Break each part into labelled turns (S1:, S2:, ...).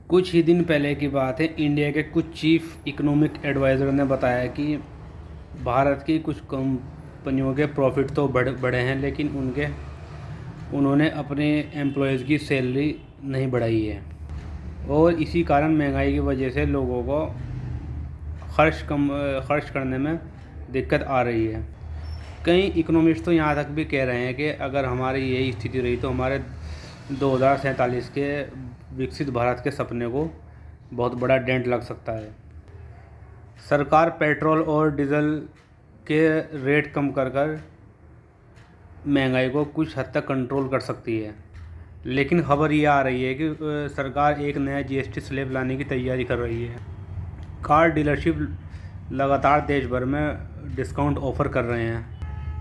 S1: कुछ ही दिन पहले की बात है, इंडिया के कुछ चीफ इकोनॉमिक एडवाइज़र ने बताया कि भारत की कुछ कंपनियों के प्रॉफिट तो बढ़े हैं, लेकिन उन्होंने अपने एम्प्लॉयज़ की सैलरी नहीं बढ़ाई है। और इसी कारण महंगाई की वजह से लोगों को खर्च करने में दिक्कत आ रही है। कई इकोनॉमिस्ट तो यहाँ तक भी कह रहे हैं कि अगर हमारी यही स्थिति रही तो हमारे 2047 के विकसित भारत के सपने को बहुत बड़ा डेंट लग सकता है। सरकार पेट्रोल और डीजल के रेट कम कर महंगाई को कुछ हद तक कंट्रोल कर सकती है, लेकिन खबर ये आ रही है कि सरकार एक नया जीएसटी स्लैब लाने की तैयारी कर रही है। कार डीलरशिप लगातार देश भर में डिस्काउंट ऑफ़र कर रहे हैं,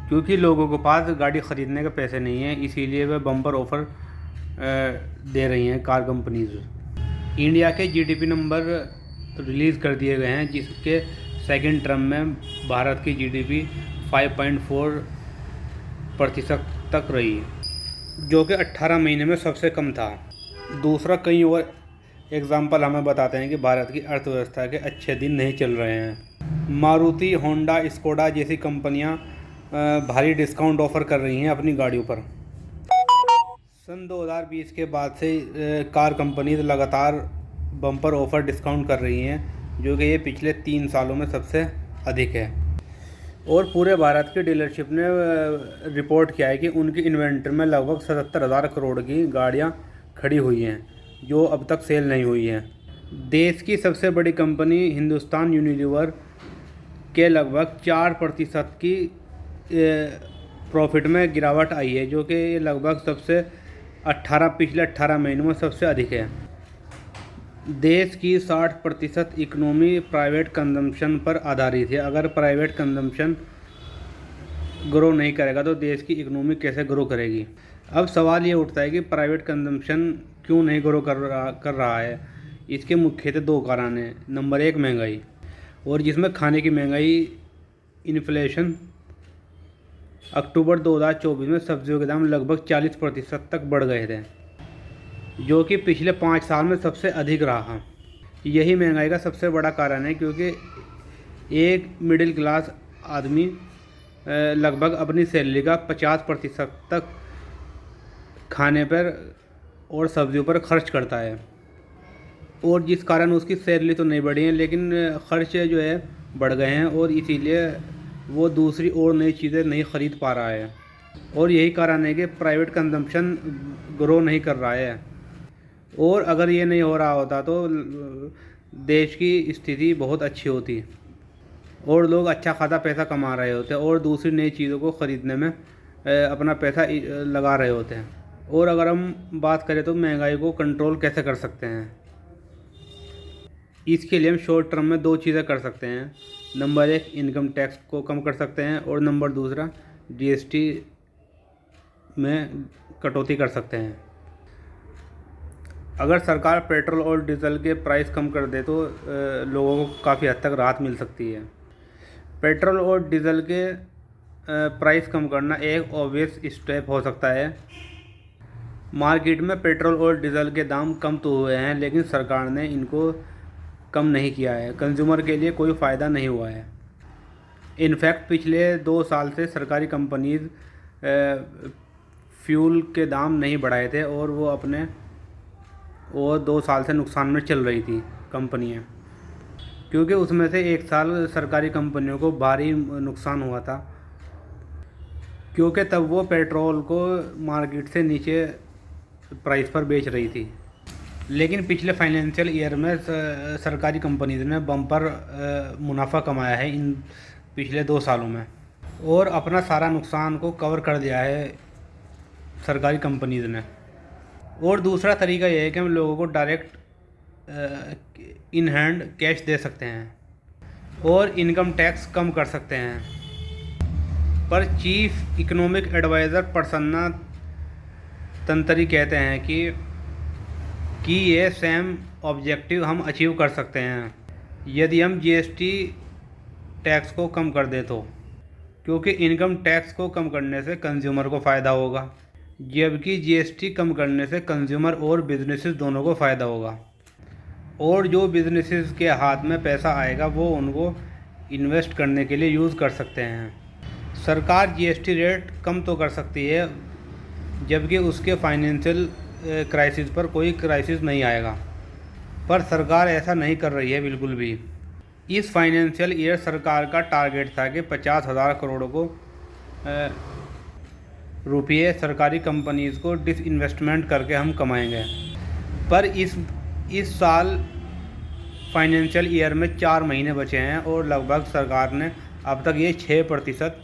S1: क्योंकि लोगों के पास गाड़ी ख़रीदने के पैसे नहीं हैं, इसीलिए वे बम्पर ऑफ़र दे रही हैं कार कंपनीज़। इंडिया के जीडीपी नंबर रिलीज़ कर दिए गए हैं, जिसके सेकंड टर्म में भारत की जीडीपी 5.4% तक रही, जो कि 18 महीने में सबसे कम था। दूसरा, कई और एग्जाम्पल हमें बताते हैं कि भारत की अर्थव्यवस्था के अच्छे दिन नहीं चल रहे हैं। मारुति, होंडा, स्कोडा जैसी कंपनियां भारी डिस्काउंट ऑफ़र कर रही हैं अपनी गाड़ियों पर। सन 2020 के बाद से कार कंपनीज लगातार बम्पर ऑफ़र डिस्काउंट कर रही हैं, जो कि ये पिछले 3 सालों में सबसे अधिक है। और पूरे भारत की डीलरशिप ने रिपोर्ट किया है कि उनकी इन्वेंट्री में लगभग 77,000 करोड़ की गाड़ियां खड़ी हुई हैं, जो अब तक सेल नहीं हुई हैं। देश की सबसे बड़ी कंपनी हिंदुस्तान यूनिलीवर के लगभग 4% की प्रॉफिट में गिरावट आई है, जो कि लगभग पिछले 18 महीनों में सबसे अधिक है। देश की 60% इकोनॉमी प्राइवेट कंजम्पशन पर आधारित है। अगर प्राइवेट कंजम्पशन ग्रो नहीं करेगा तो देश की इकोनॉमी कैसे ग्रो करेगी? अब सवाल ये उठता है कि प्राइवेट कंजम्पशन क्यों नहीं ग्रो कर रहा है। इसके मुख्यतः 2 कारण हैं। नंबर 1, महंगाई, और जिसमें खाने की महंगाई, इन्फ्लेशन। अक्टूबर 2024 में सब्जियों के दाम लगभग 40% तक बढ़ गए थे, जो कि पिछले 5 साल में सबसे अधिक रहा। यही महंगाई का सबसे बड़ा कारण है, क्योंकि एक मिडिल क्लास आदमी लगभग अपनी सैलरी का 50% तक खाने पर और सब्जियों पर खर्च करता है, और जिस कारण उसकी सैलरी तो नहीं बढ़ी है, लेकिन खर्च जो है बढ़ गए हैं, और इसीलिए वो दूसरी और नई चीज़ें नहीं ख़रीद पा रहा है। और यही कारण है कि प्राइवेट कंजम्पशन ग्रो नहीं कर रहा है। और अगर ये नहीं हो रहा होता तो देश की स्थिति बहुत अच्छी होती और लोग अच्छा खासा पैसा कमा रहे होते और दूसरी नई चीज़ों को ख़रीदने में अपना पैसा लगा रहे होते हैं। और अगर हम बात करें तो महंगाई को कंट्रोल कैसे कर सकते हैं, इसके लिए हम शॉर्ट टर्म में 2 चीज़ें कर सकते हैं। नंबर 1, इनकम टैक्स को कम कर सकते हैं, और नंबर 2, जीएसटी में कटौती कर सकते हैं। अगर सरकार पेट्रोल और डीजल के प्राइस कम कर दे तो लोगों को काफ़ी हद तक राहत मिल सकती है। पेट्रोल और डीजल के प्राइस कम करना एक ऑब्वियस स्टेप हो सकता है। मार्केट में पेट्रोल और डीजल के दाम कम तो हुए हैं, लेकिन सरकार ने इनको कम नहीं किया है। कंज्यूमर के लिए कोई फ़ायदा नहीं हुआ है। इनफैक्ट पिछले 2 साल से सरकारी कंपनीज फ्यूल के दाम नहीं बढ़ाए थे, और वो 2 साल से नुकसान में चल रही थी कंपनियां, क्योंकि उसमें से 1 साल सरकारी कंपनियों को भारी नुकसान हुआ था, क्योंकि तब वो पेट्रोल को मार्केट से नीचे प्राइस पर बेच रही थी। लेकिन पिछले फाइनेंशियल ईयर में सरकारी कंपनीज ने बम्पर मुनाफा कमाया है इन पिछले 2 सालों में, और अपना सारा नुकसान को कवर कर दिया है सरकारी कंपनीज ने। और दूसरा तरीका यह है कि हम लोगों को डायरेक्ट इन हैंड कैश दे सकते हैं और इनकम टैक्स कम कर सकते हैं। पर चीफ इकोनॉमिक एडवाइज़र प्रसन्ना तंत्री कहते हैं कि ये सेम ऑब्जेक्टिव हम अचीव कर सकते हैं यदि हम जीएसटी टैक्स को कम कर दें तो, क्योंकि इनकम टैक्स को कम करने से कंज्यूमर को फ़ायदा होगा, जबकि जीएसटी कम करने से कंज्यूमर और बिजनेसेस दोनों को फ़ायदा होगा। और जो बिजनेसेस के हाथ में पैसा आएगा वो उनको इन्वेस्ट करने के लिए यूज़ कर सकते हैं। सरकार जीएसटी रेट कम तो कर सकती है, जबकि उसके फाइनेंशियल क्राइसिस पर कोई क्राइसिस नहीं आएगा, पर सरकार ऐसा नहीं कर रही है बिल्कुल भी। इस फाइनेंशियल ईयर सरकार का टारगेट था कि 50,000 करोड़ को रुपये सरकारी कंपनीज़ को डिसइन्वेस्टमेंट करके हम कमाएंगे, पर इस साल फाइनेंशियल ईयर में 4 महीने बचे हैं और लगभग सरकार ने अब तक ये 6%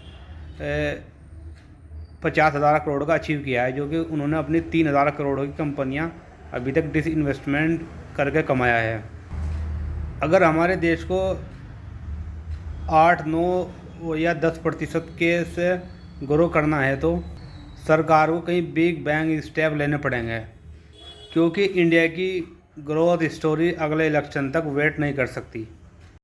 S1: 50,000 करोड़ का अचीव किया है, जो कि उन्होंने अपनी 3,000 करोड़ की कंपनियां अभी तक डिसइन्वेस्टमेंट करके कमाया है। अगर हमारे देश को 8, 9 या 10% के से ग्रो करना है तो सरकार को कई बिग बैंग स्टेप लेने पड़ेंगे, क्योंकि इंडिया की ग्रोथ स्टोरी अगले इलेक्शन तक वेट नहीं कर सकती।